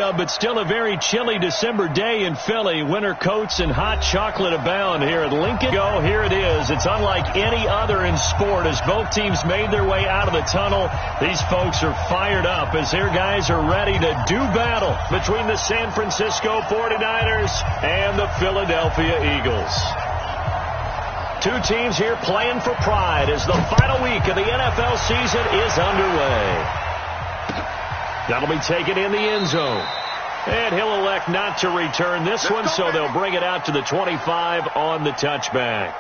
mild but still a very chilly December day in Philly. Winter coats and hot chocolate abound here at Lincoln. Here it is. It's unlike any other in sport as both teams made their way out of the tunnel. These folks are fired up as their guys are ready to do battle between the San Francisco 49ers and the Philadelphia Eagles. Two teams here playing for pride as the final week of the NFL season is underway. That'll be taken in the end zone. And he'll elect not to return this one, so they'll bring it out to the 25 on the touchback.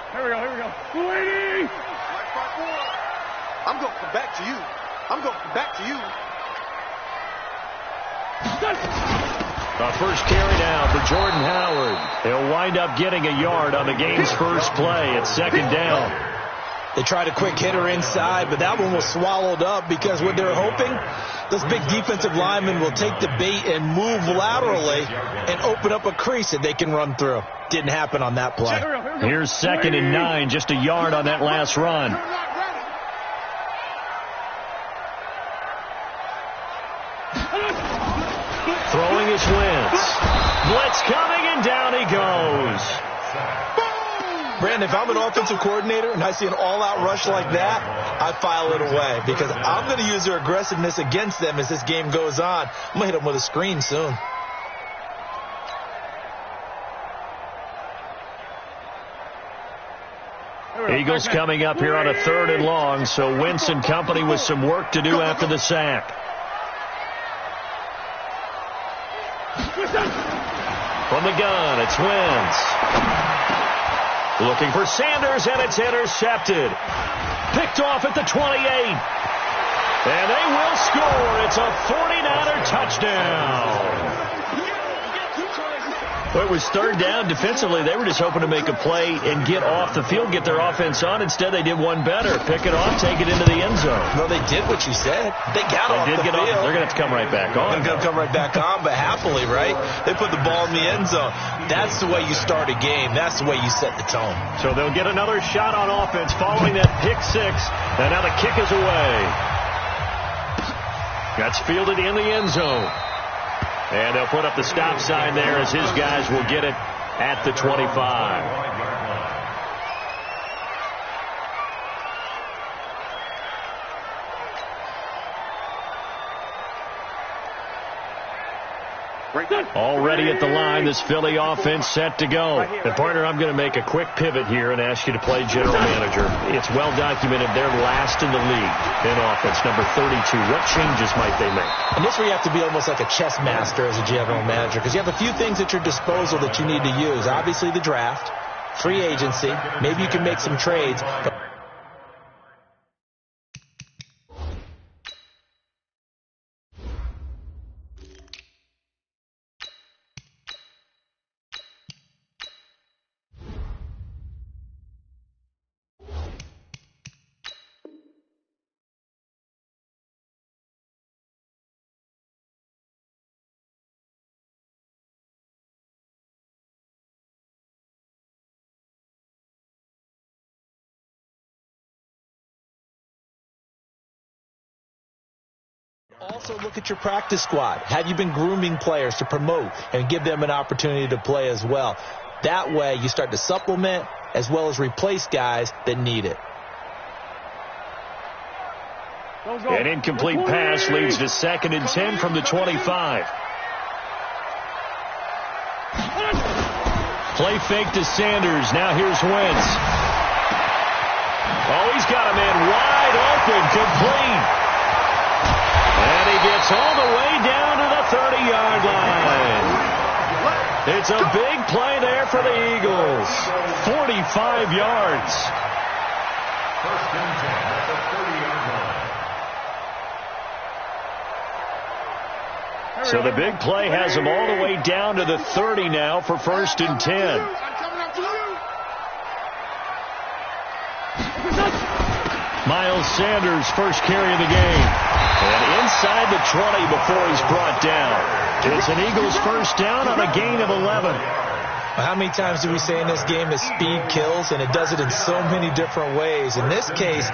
Here we go. Lady! I'm going to come back to you. I'm going to come back to you. The first carry down for Jordan Howard. He'll wind up getting a yard on the game's first play. It's second down. They tried a quick hitter inside, but that one was swallowed up because what they're hoping, those big defensive linemen will take the bait and move laterally and open up a crease that they can run through. Didn't happen on that play. Here's 2nd and 9, just a yard on that last run. Throwing his Wentz. Blitz coming, and down he goes. Brandon, if I'm an offensive coordinator and I see an all-out rush like that, I file it away because I'm going to use their aggressiveness against them as this game goes on. I'm going to hit them with a screen soon. Eagles coming up here on a 3rd and long, so Wentz and company with some work to do after the sack. From the gun, it's Wentz. Looking for Sanders, and it's intercepted. Picked off at the 28. And they will score. It's a 49er touchdown. Well, it was 3rd down. Defensively, they were just hoping to make a play and get off the field, get their offense on. Instead, they did one better. Pick it off, take it into the end zone. No, they did what you said. They got off the field. They're going to have to come right back on. They're going to come right back on, but happily, right? They put the ball in the end zone. That's the way you start a game. That's the way you set the tone. So they'll get another shot on offense following that pick 6. And now the kick is away. That's fielded in the end zone. And they'll put up the stop sign there as his guys will get it at the 25. Already at the line, this Philly offense set to go. And partner, I'm going to make a quick pivot here and ask you to play general manager. It's well documented they're last in the league in offense, number 32. What changes might they make? And this where you have to be almost like a chess master as a general manager because you have a few things at your disposal that you need to use. Obviously the draft, free agency, maybe you can make some trades. Also look at your practice squad. Have you been grooming players to promote and give them an opportunity to play as well? That way you start to supplement as well as replace guys that need it. An incomplete pass leads to 2nd and 10 from the 25. Play fake to Sanders. Now here's Wentz. Oh, he's got a man wide open, complete. And he gets all the way down to the 30-yard line. It's a big play there for the Eagles. 45 yards. First and 10 at the 30-yard line. So the big play has them all the way down to the 30 now for 1st and 10. Miles Sanders' first carry of the game. And inside the 20 before he's brought down. It's an Eagles first down on a gain of 11. How many times do we say in this game that speed kills, and it does it in so many different ways? In this case,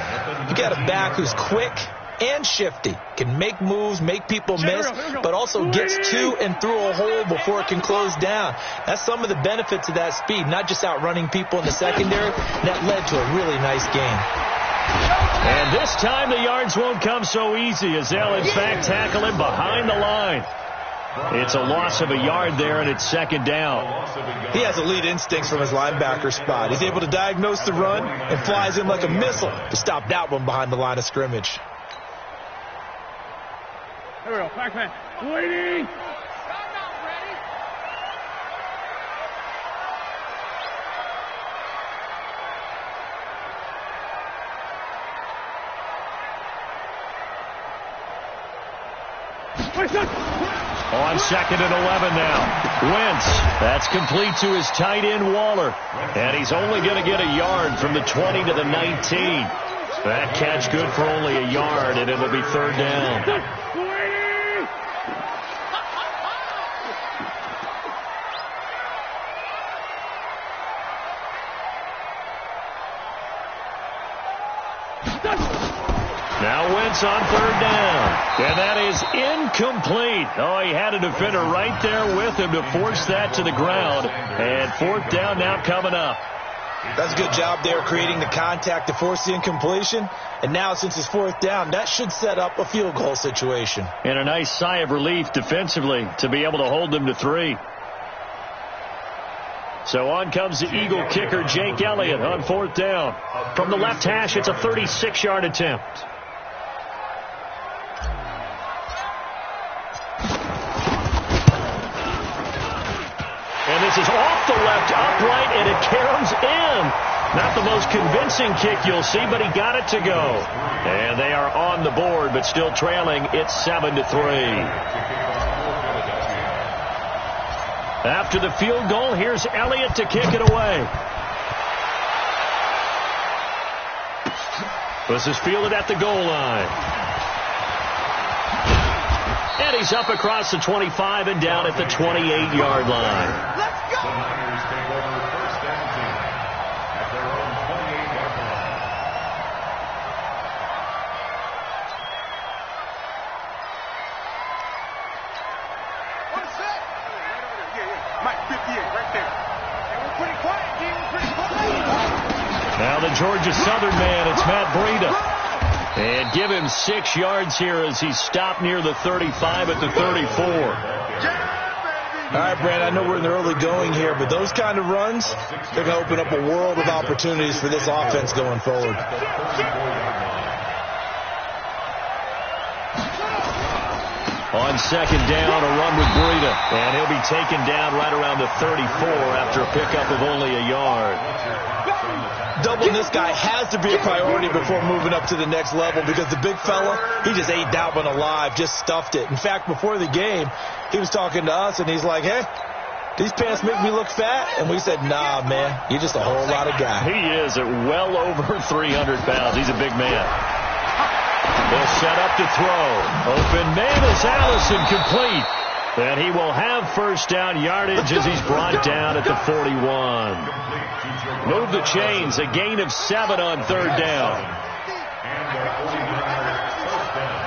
you got a back who's quick and shifty, can make moves, make people miss, but also gets to and through a hole before it can close down. That's some of the benefits of that speed, not just outrunning people in the secondary. That led to a really nice game. And this time the yards won't come so easy as they'll in fact tackle him behind the line. It's a loss of a yard there, and it's second down. He has elite instincts from his linebacker spot. He's able to diagnose the run and flies in like a missile to stop that one behind the line of scrimmage. Here we go. Back man. Waiting. On second and 11 now. Wentz. That's complete to his tight end, Waller. And he's only going to get a yard from the 20 to the 19. That catch good for only a yard, and it'll be third down. Now Wentz on third down. And that is incomplete. Oh, he had a defender right there with him to force that to the ground. And fourth down now coming up. That's a good job there creating the contact to force the incompletion. And now since it's fourth down, that should set up a field goal situation. And a nice sigh of relief defensively to be able to hold them to 3. So on comes the Eagle kicker, Jake Elliott, on fourth down. From the left hash, it's a 36-yard attempt. And this is off the left upright, and it caroms in. Not the most convincing kick you'll see, but he got it to go. And they are on the board, but still trailing. It's 7-3. After the field goal, here's Elliott to kick it away. This is fielded at the goal line. And he's up across the 25 and down at the 28-yard line. Let's go! The Niners take over first and 10 at their own 28-yard line. One sec. Right over there. Yeah. Mike, 58, right there. And we're pretty quiet, G. We're pretty quiet. Now the Georgia Southern man, it's Matt Breida. And give him 6 yards here as he's stopped near the 35 at the 34. All right, Brad, I know we're in the early going here, but those kind of runs, they're going to open up a world of opportunities for this offense going forward. On second down, a run with Breida. And he'll be taken down right around the 34 after a pickup of only a yard. Doubling this guy has to be a priority before moving up to the next level because the big fella, he just ate that one alive, just stuffed it. In fact, before the game, he was talking to us, and he's like, hey, these pants make me look fat? And we said, nah, man, you're just a whole lot of guy. He is at well over 300 pounds. He's a big man. They'll set up to throw. Open man is Allison, complete. And he will have first down yardage as he's brought down at the 41. Move the chains, a gain of 7 on third down. And their 49ers first down.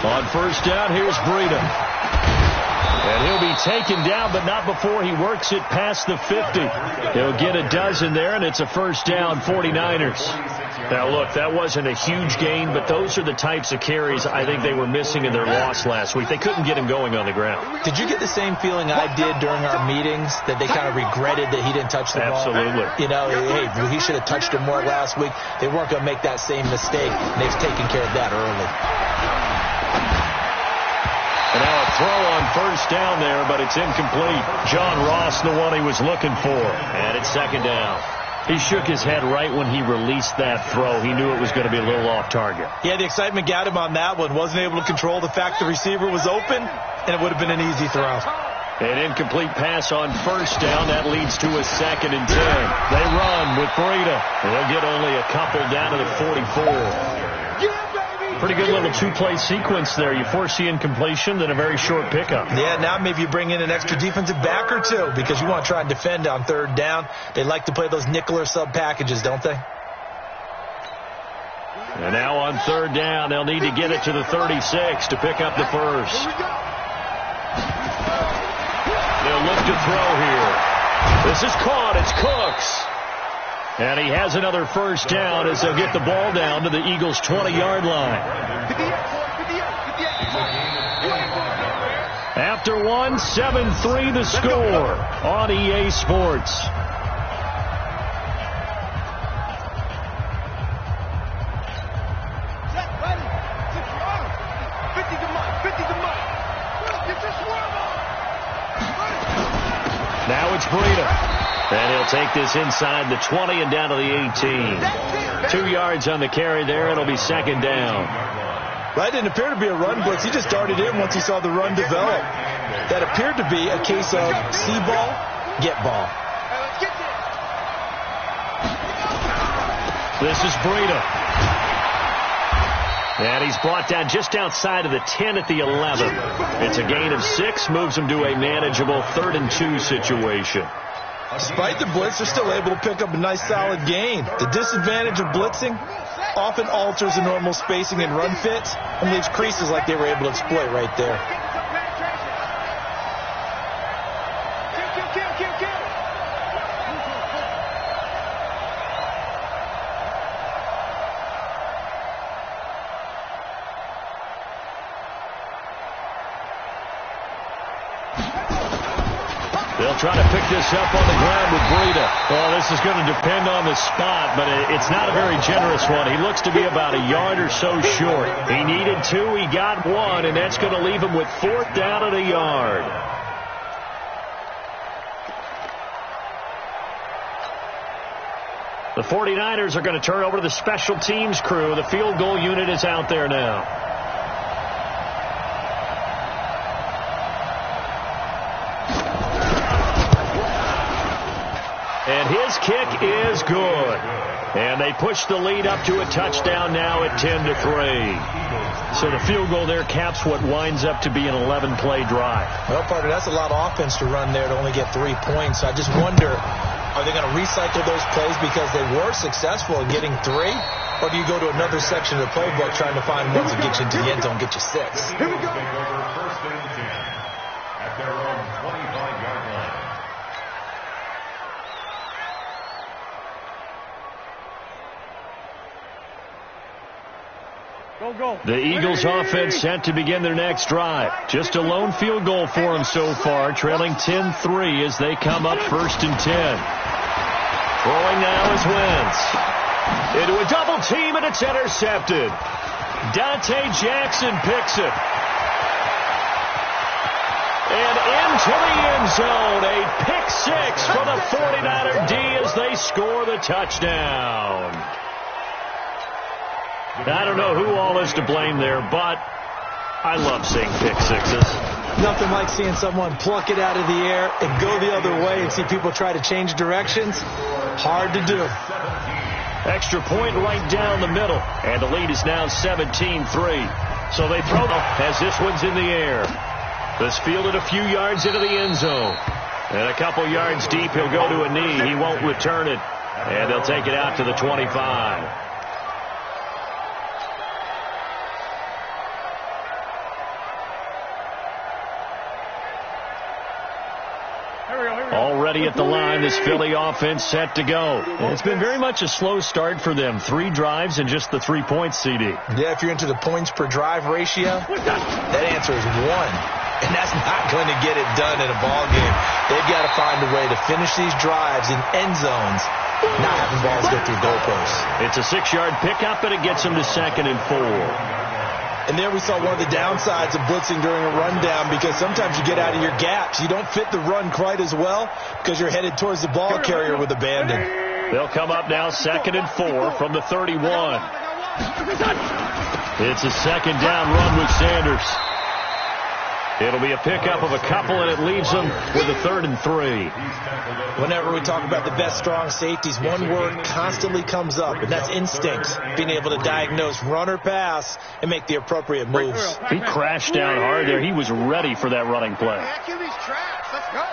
On first down, here's Breida. And he'll be taken down, but not before he works it past the 50. He'll get a dozen there, and it's a first down, 49ers. Now, look, that wasn't a huge gain, but those are the types of carries I think they were missing in their loss last week. They couldn't get him going on the ground. Did you get the same feeling I did during our meetings, that they kind of regretted that he didn't touch the ball? Absolutely. You know, hey, he should have touched it more last week. They weren't going to make that same mistake, and they've taken care of that early. And now a throw on first down there, but it's incomplete. John Ross, the one he was looking for. And it's second down. He shook his head right when he released that throw. He knew it was going to be a little off target. Yeah, the excitement got him on that one. Wasn't able to control the fact the receiver was open, and it would have been an easy throw. An incomplete pass on first down. That leads to a 2nd and 10. They run with Breida. They'll get only a couple down to the 44. Pretty good little two-play sequence there. You force the incompletion, then a very short pickup. Yeah, now maybe you bring in an extra defensive back or two because you want to try and defend on 3rd down. They like to play those nickel or sub packages, don't they? And now on 3rd down, they'll need to get it to the 36 to pick up the first. They'll look to throw here. This is caught. It's Cooks. And he has another first down as they'll get the ball down to the Eagles' 20-yard line. After one, 7-3 the score on EA Sports. Now it's Breida. And he'll take this inside the 20 and down to the 18. 2 yards on the carry there. It'll be 2nd down. That didn't appear to be a run blitz. He just darted in once he saw the run develop. That appeared to be a case of see ball, get ball. This is Breida. And he's brought down just outside of the 10 at the 11. It's a gain of 6, moves him to a manageable 3rd and 2 situation. Despite the blitz, they're still able to pick up a nice solid gain. The disadvantage of blitzing often alters the normal spacing and run fits and leaves creases like they were able to exploit right there. They'll try to pick this up on the ground with Breida. Well, this is going to depend on the spot, but it's not a very generous one. He looks to be about a yard or so short. He needed 2. He got 1, and that's going to leave him with 4th down at a yard. The 49ers are going to turn over to the special teams crew. The field goal unit is out there now. And his kick is good. And they push the lead up to a touchdown now at 10-3. So the field goal there caps what winds up to be an 11-play drive. Well, partner, that's a lot of offense to run there to only get 3 points. I just wonder, are they going to recycle those plays because they were successful in getting 3? Or do you go to another section of the playbook trying to find ones that get you into the end zone, get you 6? Here we go. First and 10 at their own 25-yard line. The Eagles offense set to begin their next drive. Just a lone field goal for them so far, trailing 10-3 as they come up 1st and 10. Throwing now is Wentz. Into a double team, and it's intercepted. Dante Jackson picks it. And into the end zone, a pick 6 for the 49er D as they score the touchdown. I don't know who all is to blame there, but I love seeing pick 6s. Nothing like seeing someone pluck it out of the air and go the other way and see people try to change directions. Hard to do. Extra point right down the middle, and the lead is now 17-3. So they throw as this one's in the air. This fielded a few yards into the end zone. And a couple yards deep, he'll go to a knee. He won't return it. And they'll take it out to the 25. Already at the line, this Philly offense set to go. And it's been very much a slow start for them. 3 drives and just the 3 points, CD. Yeah, if you're into the points per drive ratio, that answer is 1. And that's not going to get it done in a ball game. They've got to find a way to finish these drives in end zones, not having balls go through goalposts. It's a 6-yard pickup, and it gets them to 2nd and 4. And there we saw one of the downsides of blitzing during a rundown, because sometimes you get out of your gaps. You don't fit the run quite as well because you're headed towards the ball carrier with abandon. They'll come up now 2nd and 4 from the 31. It's a 2nd down run with Sanders. It'll be a pickup of a couple, and it leaves them with a 3rd and 3. Whenever we talk about the best strong safeties, one word constantly comes up, and that's instinct. Being able to diagnose run or pass and make the appropriate moves. He crashed down hard there. He was ready for that running play. Back in these traps. Let's go.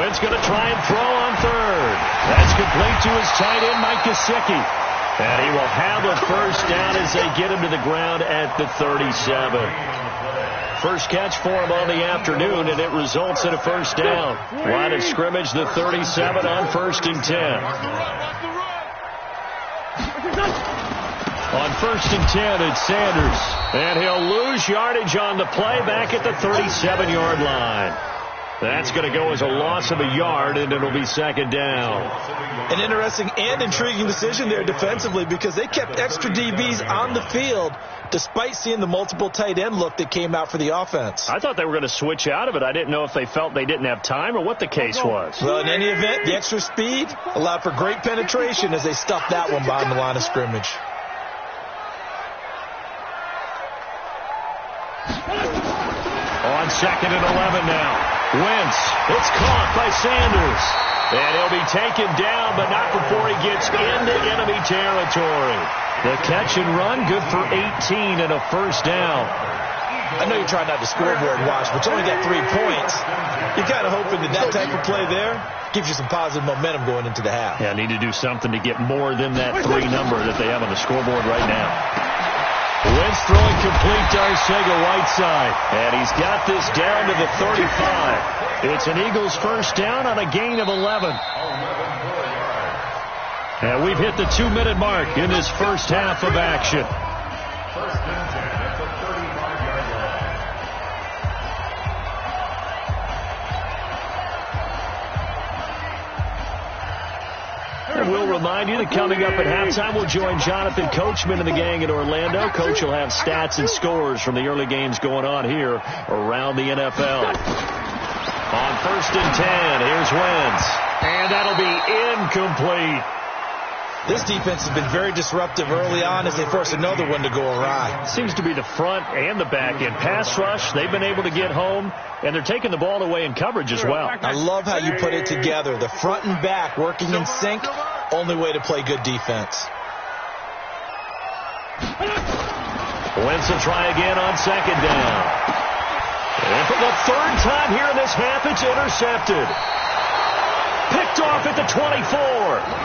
Wentz going to try and throw on 3rd. That's complete to his tight end, Mike Gesicki. And he will have a first down as they get him to the ground at the 37. First catch for him on the afternoon, and it results in a first down. Line of scrimmage, the 37 on 1st and 10. On 1st and 10, it's Sanders. And he'll lose yardage on the play back at the 37-yard line. That's going to go as a loss of a yard, and it'll be 2nd down. An interesting and intriguing decision there defensively because they kept extra DBs on the field despite seeing the multiple tight end look that came out for the offense. I thought they were going to switch out of it. I didn't know if they felt they didn't have time or what the case was. Well, in any event, the extra speed allowed for great penetration as they stuffed that one behind the line of scrimmage. On 2nd and 11 now. Wentz, it's caught by Sanders. And he'll be taken down, but not before he gets into enemy territory. The catch and run, good for 18 and a first down. I know you're trying not to scoreboard watch, but you only got 3 points. You're kind of hoping that type of play there gives you some positive momentum going into the half. Yeah, need to do something to get more than that 3 number that they have on the scoreboard right now. Wentz throwing complete to Arcega-Whiteside. And he's got this down to the 35. It's an Eagles first down on a gain of 11. And we've hit the 2-minute mark in this first half of action. First and 10 at the 35-yard line. And we'll remind you that coming up at halftime, we'll join Jonathan Coachman and the gang in Orlando. Coach will have stats and scores from the early games going on here around the NFL. On 1st and 10, here's Wentz. And that'll be incomplete. This defense has been very disruptive early on as they force another one to go awry. Seems to be the front and the back end. Pass rush, they've been able to get home, and they're taking the ball away in coverage as well. I love how you put it together. The front and back working in sync, only way to play good defense. Wentz will try again on 2nd down. And for the 3rd time here in this half, it's intercepted. Picked off at the 24.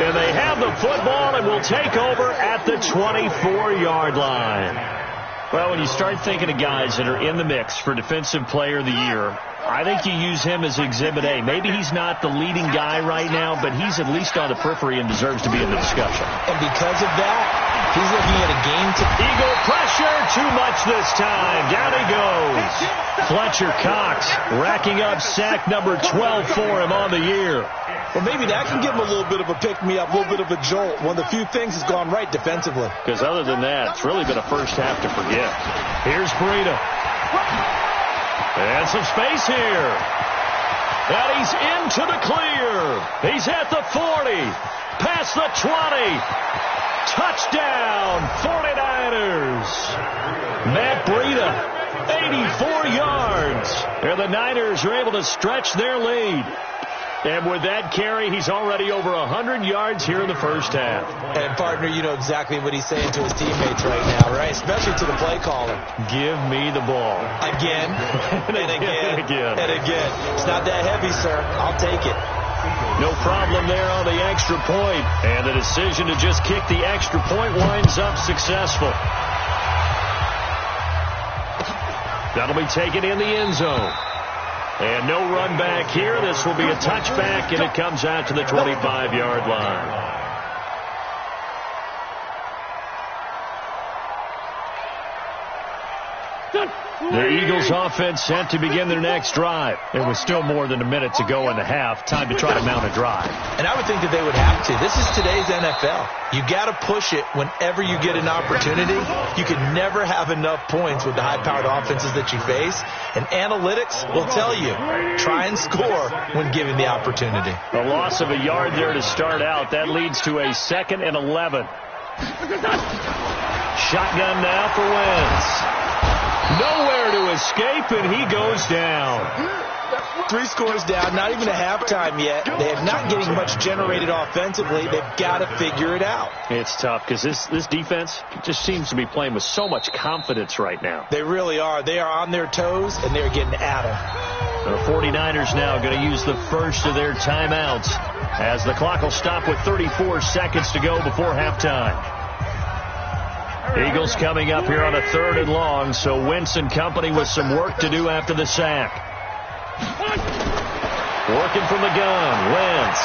And they have the football and will take over at the 24-yard line. Well, when you start thinking of guys that are in the mix for Defensive Player of the Year, I think you use him as Exhibit A. Maybe he's not the leading guy right now, but he's at least on the periphery and deserves to be in the discussion. And because of that, he's looking at a game to... Eagle pressure, too much this time. Down he goes. Fletcher Cox racking up sack number 12 for him on the year. Well, maybe that can give him a little bit of a pick-me-up, a little bit of a jolt. One of the few things has gone right defensively. Because other than that, it's really been a first half to forget. Here's Breida. And some space here. And he's into the clear. He's at the 40. Past the 20. Touchdown, 49ers. Matt Breida, 84 yards. And the Niners are able to stretch their lead. And with that carry, he's already over 100 yards here in the first half. And, partner, you know exactly what he's saying to his teammates right now, right? Especially to the play caller. Give me the ball. Again, and again, and again. It's not that heavy, sir. I'll take it. No problem there on the extra point. And the decision to just kick the extra point winds up successful. That'll be taken in the end zone. And no run back here. This will be a touchback, and it comes out to the 25-yard line. The Eagles offense set to begin their next drive. It was still more than a minute to go in the half. Time to try to mount a drive. And I would think that they would have to. This is today's NFL. You got to push it whenever you get an opportunity. You can never have enough points with the high-powered offenses that you face. And analytics will tell you, try and score when given the opportunity. A loss of a yard there to start out. That leads to a 2nd and 11. Shotgun now for Wentz. Nowhere to escape, and he goes down. 3 scores down, not even a halftime yet. They are not getting much generated offensively. They've got to figure it out. It's tough because this defense just seems to be playing with so much confidence right now. They really are. They are on their toes, and they're getting at them. The 49ers now going to use the first of their timeouts as the clock will stop with 34 seconds to go before halftime. Eagles coming up here on a 3rd and long, so Wentz and company with some work to do after the sack. Working from the gun, Wentz.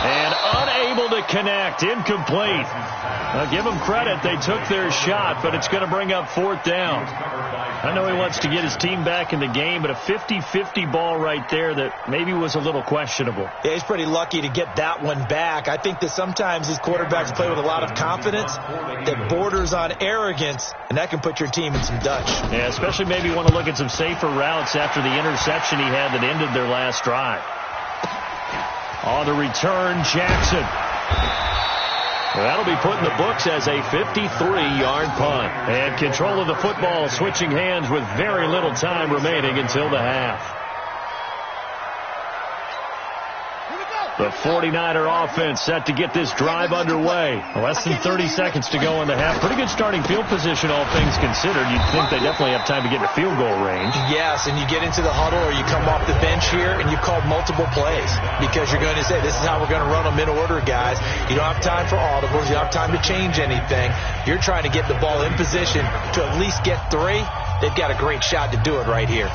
And unable to connect, incomplete. Now give them credit, they took their shot, but it's going to bring up 4th down. I know he wants to get his team back in the game, but a 50-50 ball right there that maybe was a little questionable. Yeah, he's pretty lucky to get that one back. I think that sometimes these quarterbacks play with a lot of confidence that borders on arrogance, and that can put your team in some Dutch. Yeah, especially maybe want to look at some safer routes after the interception he had that ended their last drive. On the return, Jackson. That'll be put in the books as a 53-yard punt. And control of the football switching hands with very little time remaining until the half. The 49er offense set to get this drive underway. Less than 30 seconds to go in the half. Pretty good starting field position, all things considered. You'd think they definitely have time to get to field goal range. Yes, and you get into the huddle or you come off the bench here and you've called multiple plays because you're going to say, this is how we're going to run them in order, guys. You don't have time for audibles. You don't have time to change anything. You're trying to get the ball in position to at least get 3. They've got a great shot to do it right here.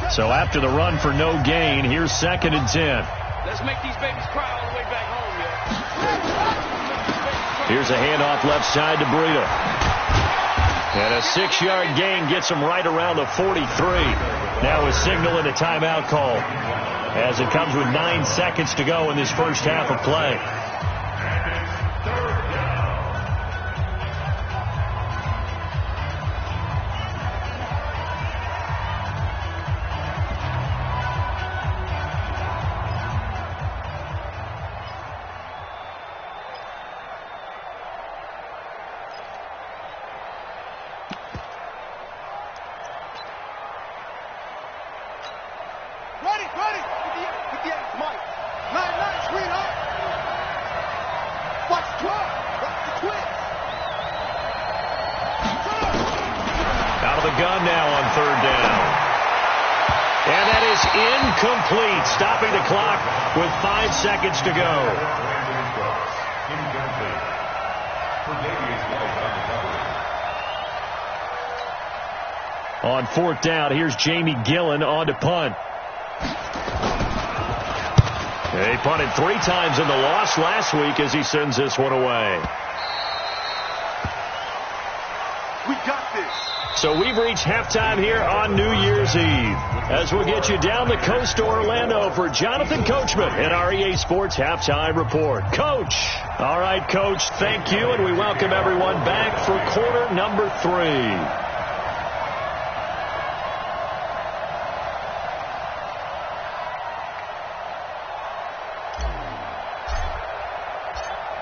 So after the run for no gain, here's 2nd and 10. Let's make these babies cry all the way back home, yeah. Here's a handoff left side to Breida. And a 6-yard gain gets him right around the 43. Now a signal and a timeout call as it comes with 9 seconds to go in this first half of play. Ready. With the X, Mike. 9-9, sweetheart. Watch the 12. Watch the twist. Out of the gun now on 3rd down. And that is incomplete, stopping the clock with 5 seconds to go. On 4th down, here's Jamie Gillen on to punt. He punted 3 times in the loss last week as he sends this one away. We got this. So we've reached halftime here on New Year's Eve as we'll get you down the coast to Orlando for Jonathan Coachman in our EA Sports Halftime Report. Coach. All right, Coach, thank you, and we welcome everyone back for quarter number 3.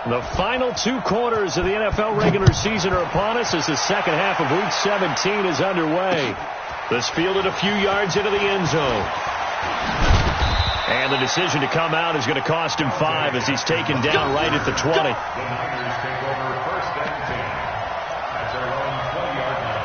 The final 2 quarters of the NFL regular season are upon us as the second half of Week 17 is underway. This fielded a few yards into the end zone. And the decision to come out is going to cost him 5 as he's taken down right at the 20. The Niners take over 1st and 10 at their own 20-yard line.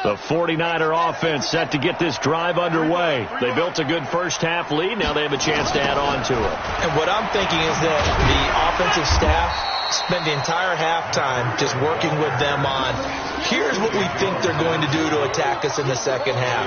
The 49er offense set to get this drive underway. They built a good first half lead. Now they have a chance to add on to it. And what I'm thinking is that the offensive staff spent the entire halftime just working with them on, here's what we think they're going to do to attack us in the second half.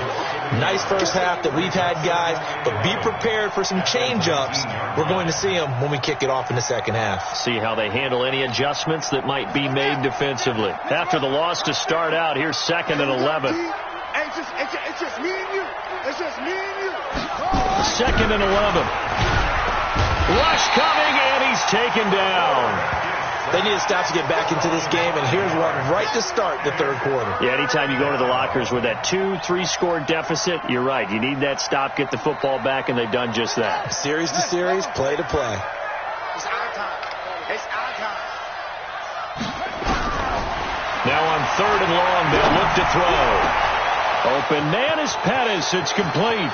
Nice first half that we've had, guys, but be prepared for some change-ups. We're going to see them when we kick it off in the second half. See how they handle any adjustments that might be made defensively. After the loss to start out, here's 2nd and 11. Hey, It's just me and you. It's just me and you. 2nd and 11. Rush coming, and he's taken down. They need to stop to get back into this game, and here's one right to start the third quarter. Yeah, anytime you go to the lockers with that 2-3 score deficit, you're right. You need that stop, get the football back, and they've done just that. Series to series, play to play. It's our time. It's our time. Now on 3rd and long, they'll look to throw. Open man is Pettis. It's complete.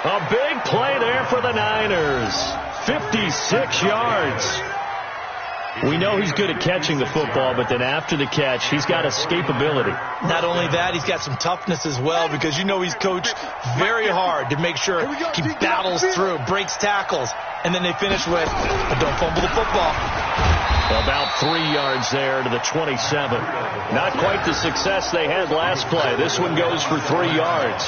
A big play there for the Niners. 56 yards. We know he's good at catching the football, but then after the catch, he's got escapability. Not only that, he's got some toughness as well, because you know he's coached very hard to make sure he battles through, breaks tackles, and then they finish with, but don't fumble the football. About 3 yards there to the 27. Not quite the success they had last play. This one goes for 3 yards.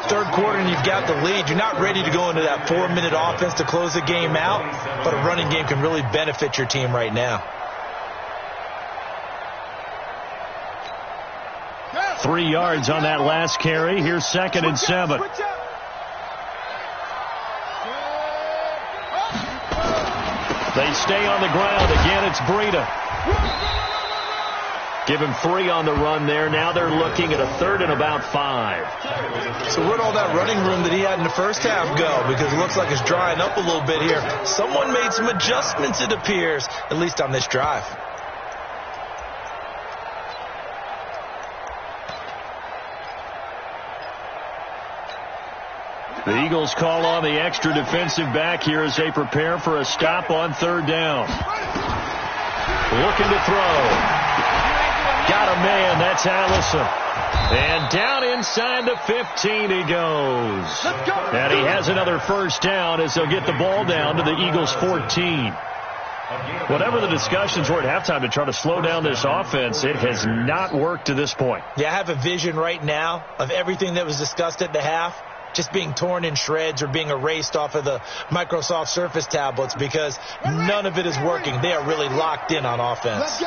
Third quarter and you've got the lead. You're not ready to go into that 4-minute offense to close the game out, but a running game can really benefit your team right now. 3 yards on that last carry. Here's 2nd and 7. They stay on the ground. Again, it's Breida. Give him 3 on the run there. Now they're looking at a 3rd and about 5. So where'd all that running room that he had in the first half go? Because it looks like it's drying up a little bit here. Someone made some adjustments, it appears, at least on this drive. The Eagles call on the extra defensive back here as they prepare for a stop on 3rd down. Looking to throw. Got a man. That's Allison. And down inside the 15 he goes. And he has another first down as they'll get the ball down to the Eagles 14. Whatever the discussions were at halftime to try to slow down this offense, it has not worked to this point. Yeah, I have a vision right now of everything that was discussed at the half just being torn in shreds or being erased off of the Microsoft Surface tablets, because none of it is working. They are really locked in on offense.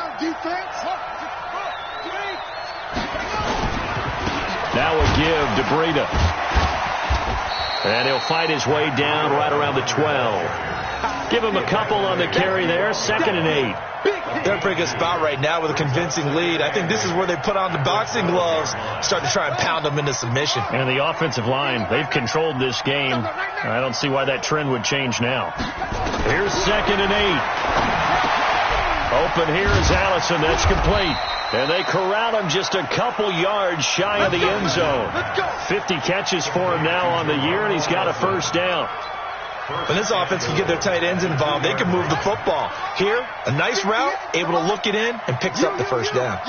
Now a give to Breida. And he'll fight his way down right around the 12. Give him a couple on the carry there. 2nd and 8. They're in a pretty good spot right now with a convincing lead. I think this is where they put on the boxing gloves, start to try and pound them into submission. And the offensive line, they've controlled this game. I don't see why that trend would change now. Here's 2nd and 8. Open here is Allison. That's complete. And they corral him just a couple yards shy of the end zone. 50 catches for him now on the year, and he's got a first down. When this offense can get their tight ends involved, they can move the football. Here, a nice route, able to look it in, and picks up the first down. Out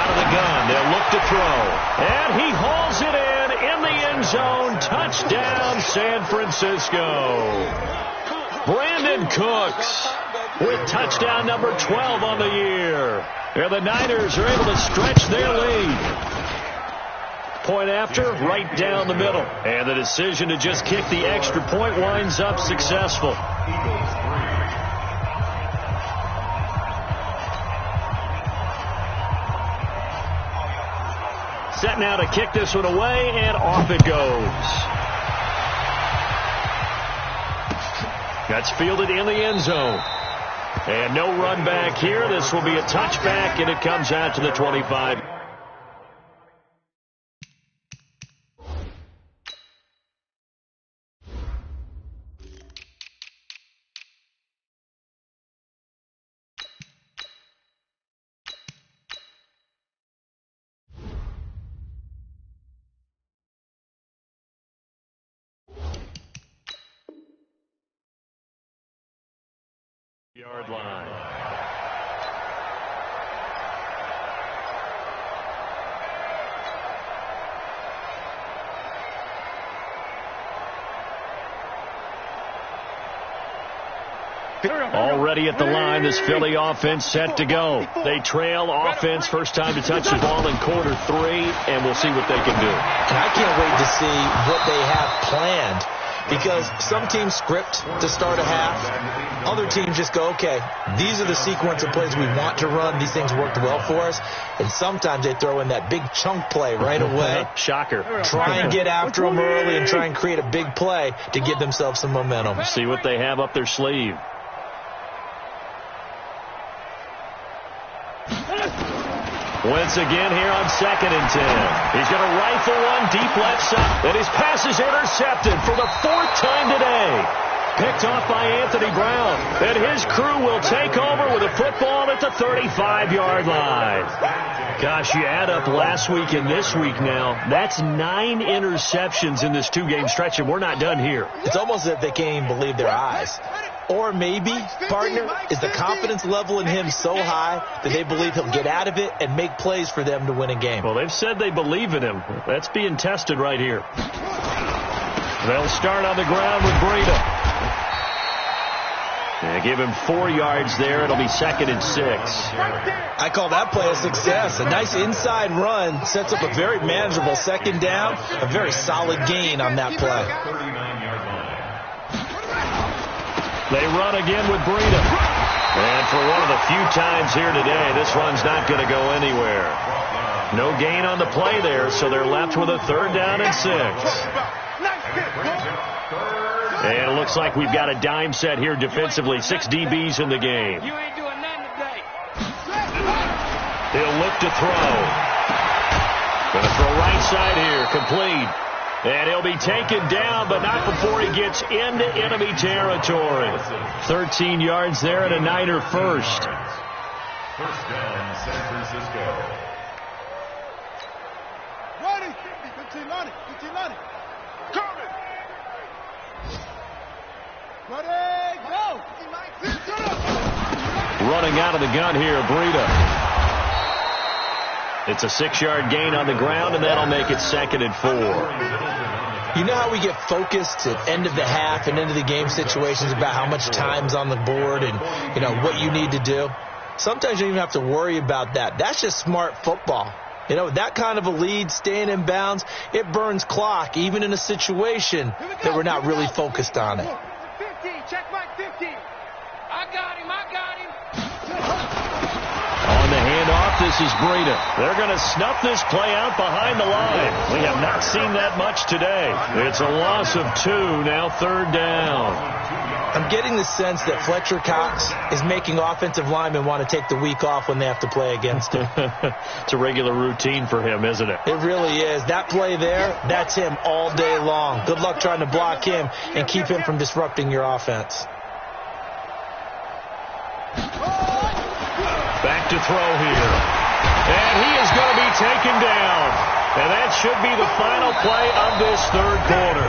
of the gun, they'll look to throw. And he hauls it in the end zone. Touchdown, San Francisco. Brandon Cooks with touchdown number 12 on the year. And the Niners are able to stretch their lead. Point after, right down the middle. And the decision to just kick the extra point winds up successful. Set now to kick this one away, and off it goes. That's fielded in the end zone. And no run back here. This will be a touchback, and it comes out to the 25. Yard line. Already at the line, this Philly offense set to go. They trail offense, first time to touch the ball in quarter 3, and we'll see what they can do. And I can't wait to see what they have planned because some teams script to start a half. Other teams just go, okay, these are the sequence of plays we want to run. These things worked well for us. And sometimes they throw in that big chunk play right away. Shocker. Try and get after them early and try and create a big play to give themselves some momentum. See what they have up their sleeve. Wentz again here on 2nd and 10. He's going to rifle one deep left side. And his pass is intercepted for the 4th time today. Picked off by Anthony Brown. And his crew will take over with a football at the 35-yard line. Gosh, you add up last week and this week now. That's 9 interceptions in this 2-game stretch, and we're not done here. It's almost as if they can't even believe their eyes. Or maybe, partner, is the confidence level in him so high that they believe he'll get out of it and make plays for them to win a game. Well, they've said they believe in him. That's being tested right here. They'll start on the ground with Breida. And give him 4 yards there. It'll be 2nd and 6. I call that play a success. A nice inside run sets up a very manageable 2nd down. A very solid gain on that play. They run again with Breida. And for one of the few times here today, this one's not going to go anywhere. No gain on the play there, so they're left with a 3rd down and 6. And it looks like we've got a dime set here defensively. 6 DBs in the game. You ain't doing nothing today. He'll look to throw. Going to throw right side here. Complete. And he'll be taken down, but not before he gets into enemy territory. 13 yards there and a Niner first. 1st down, San Francisco. Ready. 15-90. 15-90. Coming. Ready, go. Running out of the gun here, Breida. It's a 6-yard gain on the ground, and that'll make it 2nd and 4. You know how we get focused at end of the half and into the game situations about how much time's on the board and, you know, what you need to do? Sometimes you don't even have to worry about that. That's just smart football. You know, that kind of a lead, staying in bounds, it burns clock, even in a situation that we're not really focused on it. 50, check my 50. I got him. On the handoff, this is Breida. They're going to snuff this play out behind the line. We have not seen that much today. It's a loss of 2, now 3rd down. I'm getting the sense that Fletcher Cox is making offensive linemen want to take the week off when they have to play against him. It's a regular routine for him, isn't it? It really is. That play there, that's him all day long. Good luck trying to block him and keep him from disrupting your offense. Back to throw here. And he is going to be taken down. And that should be the final play of this 3rd quarter.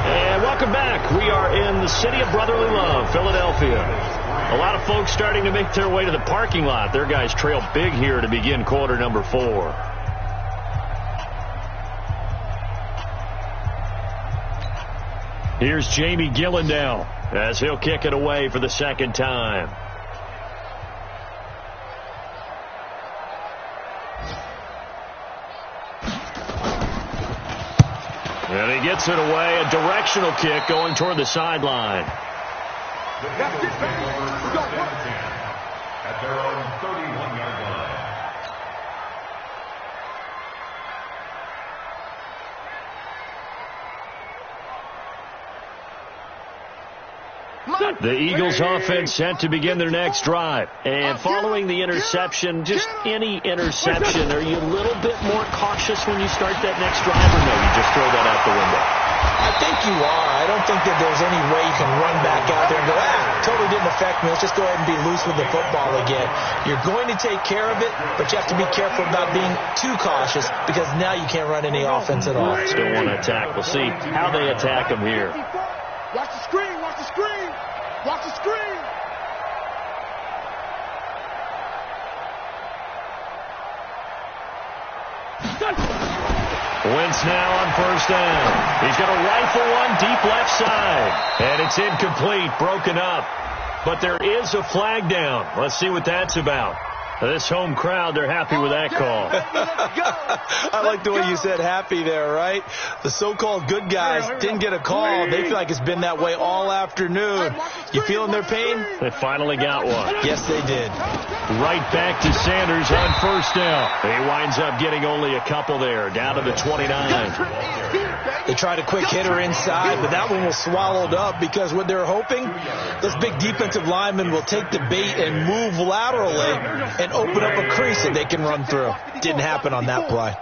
And welcome back. We are in the city of brotherly love, Philadelphia. A lot of folks starting to make their way to the parking lot. Their guys trail big here to begin quarter number 4. Here's Jamie Gillendale as he'll kick it away for the 2nd time. And he gets it away, a directional kick going toward the sideline. The Eagles take over 1st and 10 at their own 31-yard line. The Eagles offense set to begin their next drive. And following the interception, just any interception, are you a little bit more cautious when you start that next drive, or no, you just throw that out the window? I think you are. I don't think that there's any way you can run back out there and go, totally didn't affect me. Let's just go ahead and be loose with the football again. You're going to take care of it, but you have to be careful about being too cautious because now you can't run any offense at all. Still want to attack. We'll see how they attack them here. Watch the screen. Watch the screen. Watch the screen. Wentz now on 1st down. He's going to rifle one deep left side. And it's incomplete, broken up. But there is a flag down. Let's see what that's about. This home crowd, they're happy with that call. I like the way you said happy there, right? The so-called good guys didn't get a call. They feel like it's been that way all afternoon. You feeling their pain? They finally got one. Yes, they did. Right back to Sanders on first down. He winds up getting only a couple there, down to the 29. They tried a quick hitter inside, but that one was swallowed up because what they're hoping, those big defensive linemen will take the bait and move laterally and open up a crease that they can run through. Didn't happen on that play.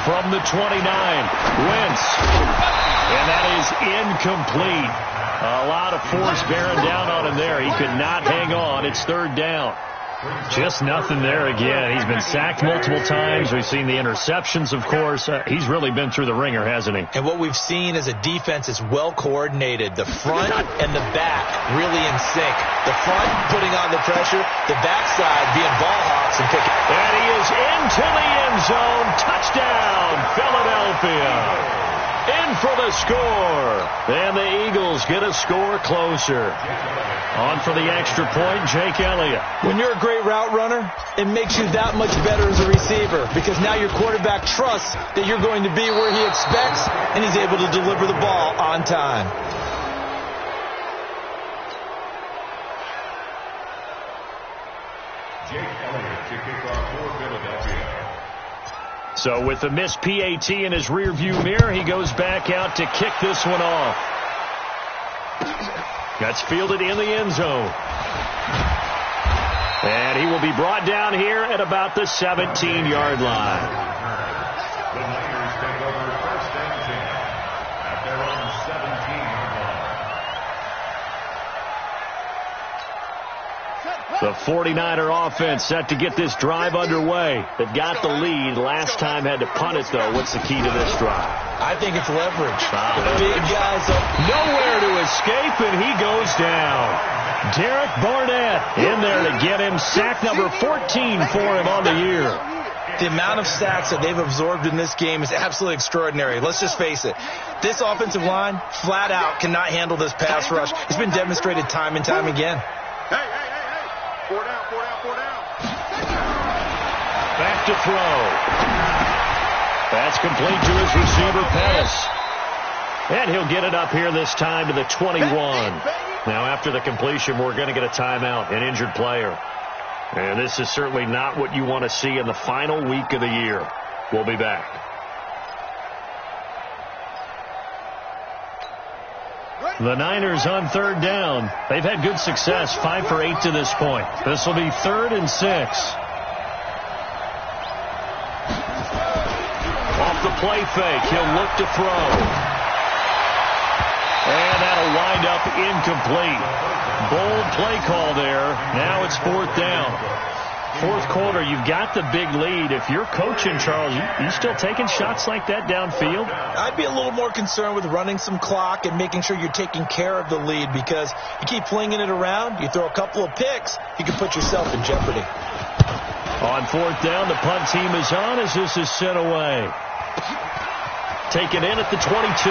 From the 29, Wentz. And that is incomplete. A lot of force bearing down on him there. He could not hang on. It's third down. Just nothing there again. He's been sacked multiple times. We've seen the interceptions, of course. He's really been through the ringer, hasn't he? And what we've seen is a defense is well coordinated. The front and the back really in sync. The front putting on the pressure, the backside being ball hawks and picking. And he is into the end zone. Touchdown, Philadelphia. In for the score. And the Eagles get a score closer. On for the extra point, Jake Elliott. When you're a great route runner, it makes you that much better as a receiver because now your quarterback trusts that you're going to be where he expects and he's able to deliver the ball on time. Jake Elliott to kick off for Philadelphia. So with the missed PAT in his rearview mirror, he goes back out to kick this one off. That's fielded in the end zone. And he will be brought down here at about the 17-yard line. The Niners take over first and 10 at their own 17-yard line. The 49er offense set to get this drive underway. They've got the lead. Last time had to punt it, though. What's the key to this drive? I think it's leverage. The big guys up. Nowhere to escape, and he goes down. Derek Barnett in there to get him. Sack number 14 for him on the year. The amount of sacks that they've absorbed in this game is absolutely extraordinary. Let's just face it. This offensive line, flat out, cannot handle this pass rush. It's been demonstrated time and time again. Hey. 4 down. Back to throw. That's complete to his receiver, Pettis. And he'll get it up here this time to the 21. Now, after the completion, we're going to get a timeout, an injured player. And this is certainly not what you want to see in the final week of the year. We'll be back. The Niners on third down. They've had good success, 5 for 8 to this point. This will be 3rd and 6. Off the play fake, he'll look to throw. And that'll wind up incomplete. Bold play call there. Now it's 4th down. Fourth quarter, you've got the big lead. If you're coaching, Charles, you still taking shots like that downfield? I'd be a little more concerned with running some clock and making sure you're taking care of the lead because you keep flinging it around, you throw a couple of picks, you can put yourself in jeopardy. On 4th down, the punt team is on as this is sent away. Taken in at the 22.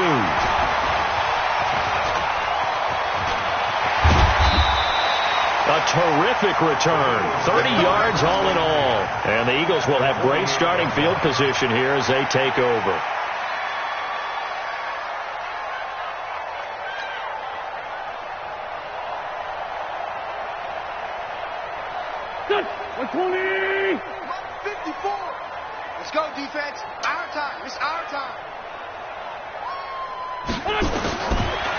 A terrific return. 30 yards all in all. And the Eagles will have great starting field position here as they take over. Good. 120. 54. Let's go, defense. Our time. It's our time.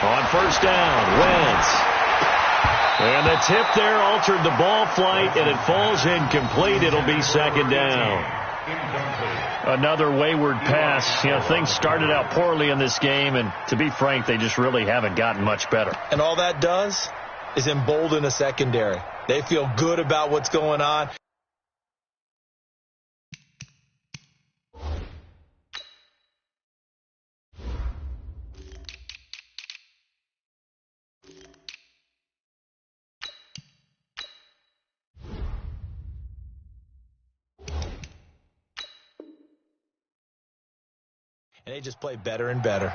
On first down, Wentz. And the tip there altered the ball flight, and it falls incomplete. It'll be 2nd down. Another wayward pass. You know, things started out poorly in this game, and to be frank, they just really haven't gotten much better. And all that does is embolden a secondary. They feel good about what's going on. And they just play better and better.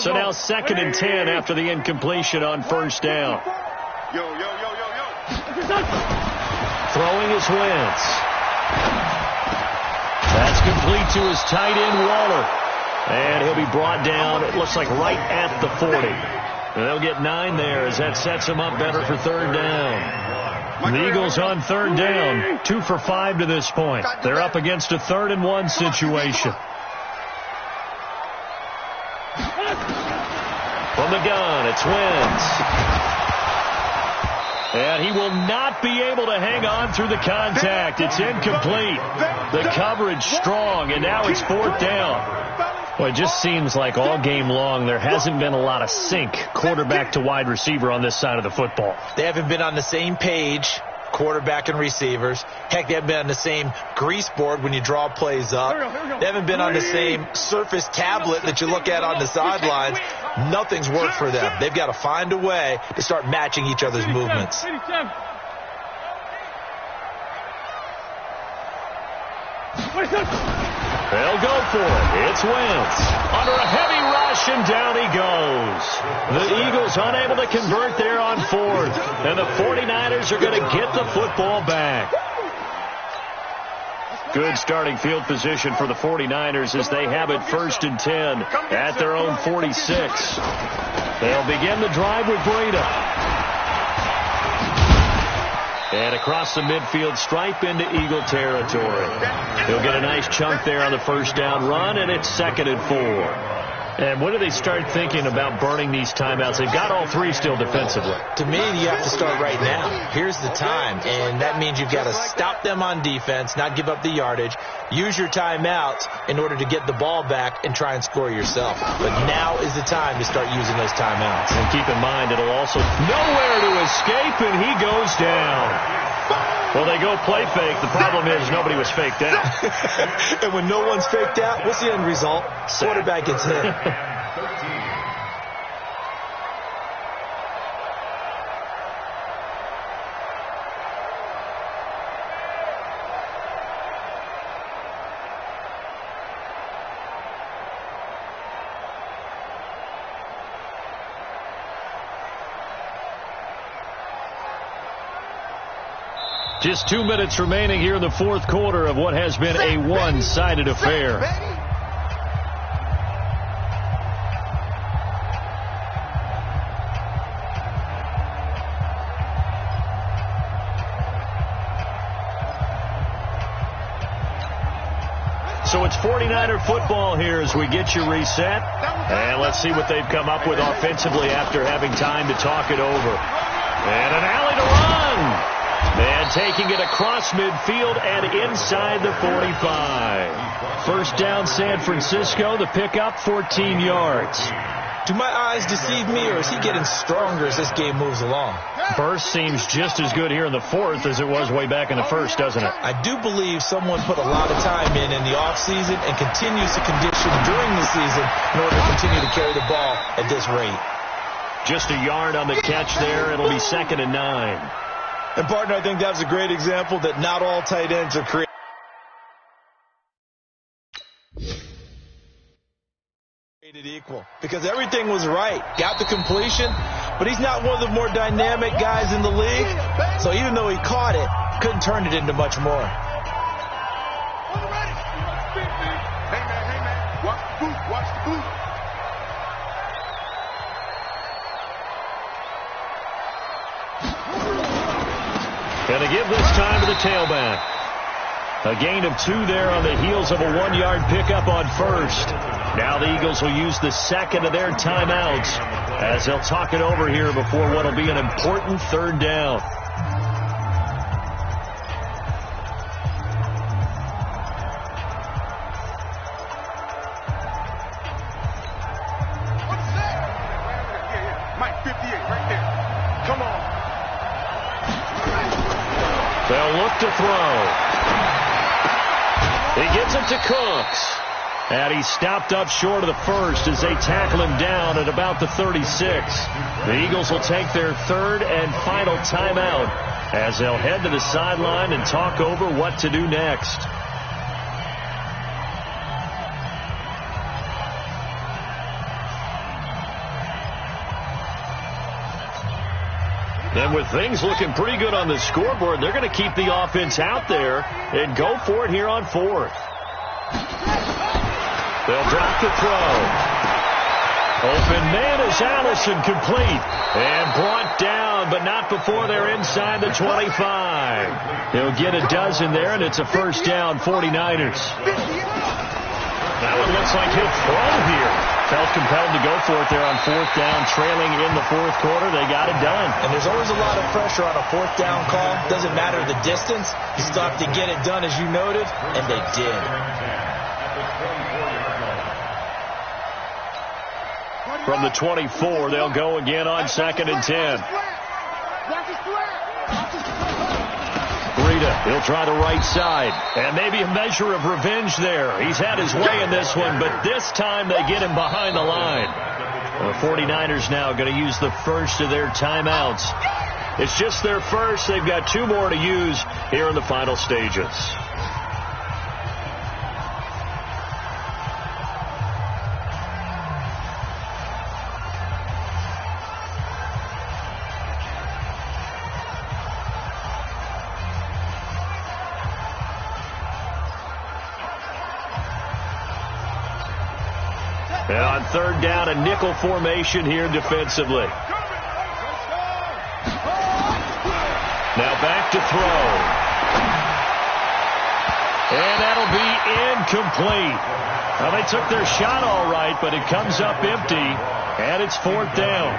So now 2nd and 10 after the incompletion on first down. Yo. Throwing is Wentz. That's complete to his tight end, Waller. And he'll be brought down, it looks like, right at the 40. And they'll get 9 there as that sets them up better for 3rd down. The Eagles on 3rd down, 2 for 5 to this point. They're up against a 3rd and 1 situation. From the gun, it's Wentz. And he will not be able to hang on through the contact. It's incomplete. The coverage strong, and now it's 4th down. Well, it just seems like all game long there hasn't been a lot of sync quarterback to wide receiver on this side of the football. They haven't been on the same page, quarterback and receivers. Heck, they haven't been on the same grease board when you draw plays up. They haven't been on the same surface tablet that you look at on the sidelines. Nothing's worked for them. They've got to find a way to start matching each other's movements. They'll go for it. It's Wentz. Under a heavy rush, and down he goes. The Eagles unable to convert there on 4th. And the 49ers are going to get the football back. Good starting field position for the 49ers as they have it 1st and 10 at their own 46. They'll begin the drive with Breida. And across the midfield stripe into Eagle territory. He'll get a nice chunk there on the 1st down run, and it's 2nd and 4. And when do they start thinking about burning these timeouts? They've got all 3 still defensively. To me, you have to start right now. Here's the time, and that means you've got to stop them on defense, not give up the yardage, use your timeouts in order to get the ball back and try and score yourself. But now is the time to start using those timeouts. And keep in mind, it'll also nowhere to escape, and he goes down. Well, they go play fake. The problem is nobody was faked out. And when no one's faked out, what's the end result? Quarterback gets hit. Just 2 minutes remaining here in the 4th quarter of what has been a one-sided affair. So it's 49er football here as we get you reset. And let's see what they've come up with offensively after having time to talk it over. And an alley to run. And taking it across midfield and inside the 45. 1st down, San Francisco. The pickup, 14 yards. Do my eyes deceive me, or is he getting stronger as this game moves along? Burst seems just as good here in the 4th as it was way back in the 1st, doesn't it? I do believe someone put a lot of time in the offseason and continues to condition during the season in order to continue to carry the ball at this rate. Just a yard on the catch there. It'll be 2nd and 9. And, partner, I think that's a great example that not all tight ends are created equal. Because everything was right. Got the completion, but he's not one of the more dynamic guys in the league. So even though he caught it, couldn't turn it into much more. Hey, man. Watch the boot. Watch the boot. And they give this time to the tailback. A gain of 2 there on the heels of a 1-yard pickup on 1st. Now the Eagles will use the 2nd of their timeouts as they'll talk it over here before what will be an important 3rd down. Mike 58 right there. Come on. They'll look to throw. He gets it to Cooks. And he's stopped up short of the 1st as they tackle him down at about the 36. The Eagles will take their 3rd and final timeout as they'll head to the sideline and talk over what to do next. And with things looking pretty good on the scoreboard, they're going to keep the offense out there and go for it here on 4th. They'll drop the throw. Open man is Allison, complete. And brought down, but not before they're inside the 25. He'll get a dozen there, and it's a first down, 49ers. That one looks like he'll throw here. Felt compelled to go for it there on 4th down, trailing in the 4th quarter. They got it done. And there's always a lot of pressure on a 4th down call. Doesn't matter the distance. You still have to get it done, as you noted, and they did. From the 24, they'll go again on 2nd and 10. Breida, he'll try the right side. And maybe a measure of revenge there. He's had his way in this one, but this time they get him behind the line. The 49ers now going to use the first of their timeouts. It's just their first. They've got 2 more to use here in the final stages. And on 3rd down, a nickel formation here defensively. Now back to throw. And that'll be incomplete. Well, they took their shot all right, but it comes up empty, and it's 4th down.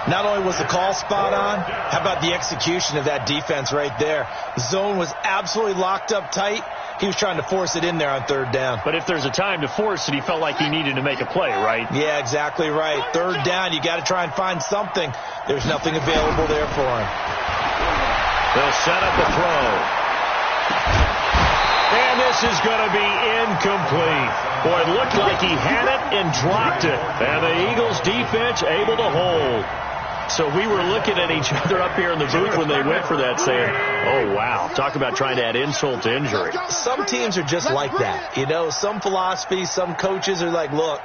Not only was the call spot on, how about the execution of that defense right there? The zone was absolutely locked up tight. He was trying to force it in there on 3rd down. But if there's a time to force it, he felt like he needed to make a play, right? Yeah, exactly right. 3rd down, you got to try and find something. There's nothing available there for him. They'll set up a throw. And this is going to be incomplete. Boy, it looked like he had it and dropped it. And the Eagles defense able to hold. So we were looking at each other up here in the booth when they went for that, saying, oh, wow. Talk about trying to add insult to injury. Some teams are just like that. You know, some philosophies, some coaches are like, look,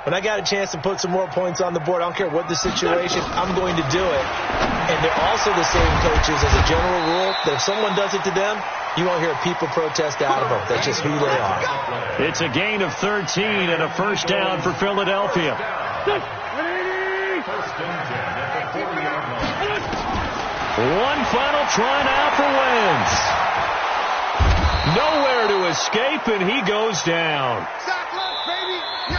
when I got a chance to put some more points on the board, I don't care what the situation, I'm going to do it. And they're also the same coaches as a general rule that if someone does it to them, you won't hear people protest out of them. That's just who they are. It's a gain of 13 and a first down for Philadelphia. One final try now for Wentz. Nowhere to escape, and he goes down.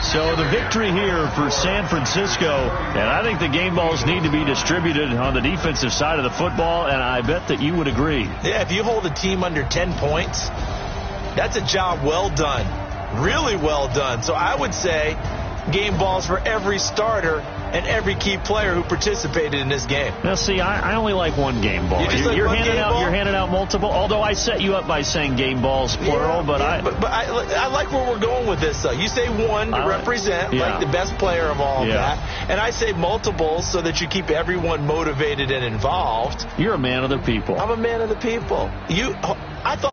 So the victory here for San Francisco, and I think the game balls need to be distributed on the defensive side of the football, and I bet that you would agree. Yeah, if you hold a team under 10 points, that's a job well done, really well done. So I would say game balls for every starter and every key player who participated in this game. Now, see, I only like one game ball. You're handing out multiple, although I set you up by saying game balls, plural. But I like where we're going with this, though. You say one to represent, like the best player of all of that. And I say multiples so that you keep everyone motivated and involved. You're a man of the people. I'm a man of the people. I thought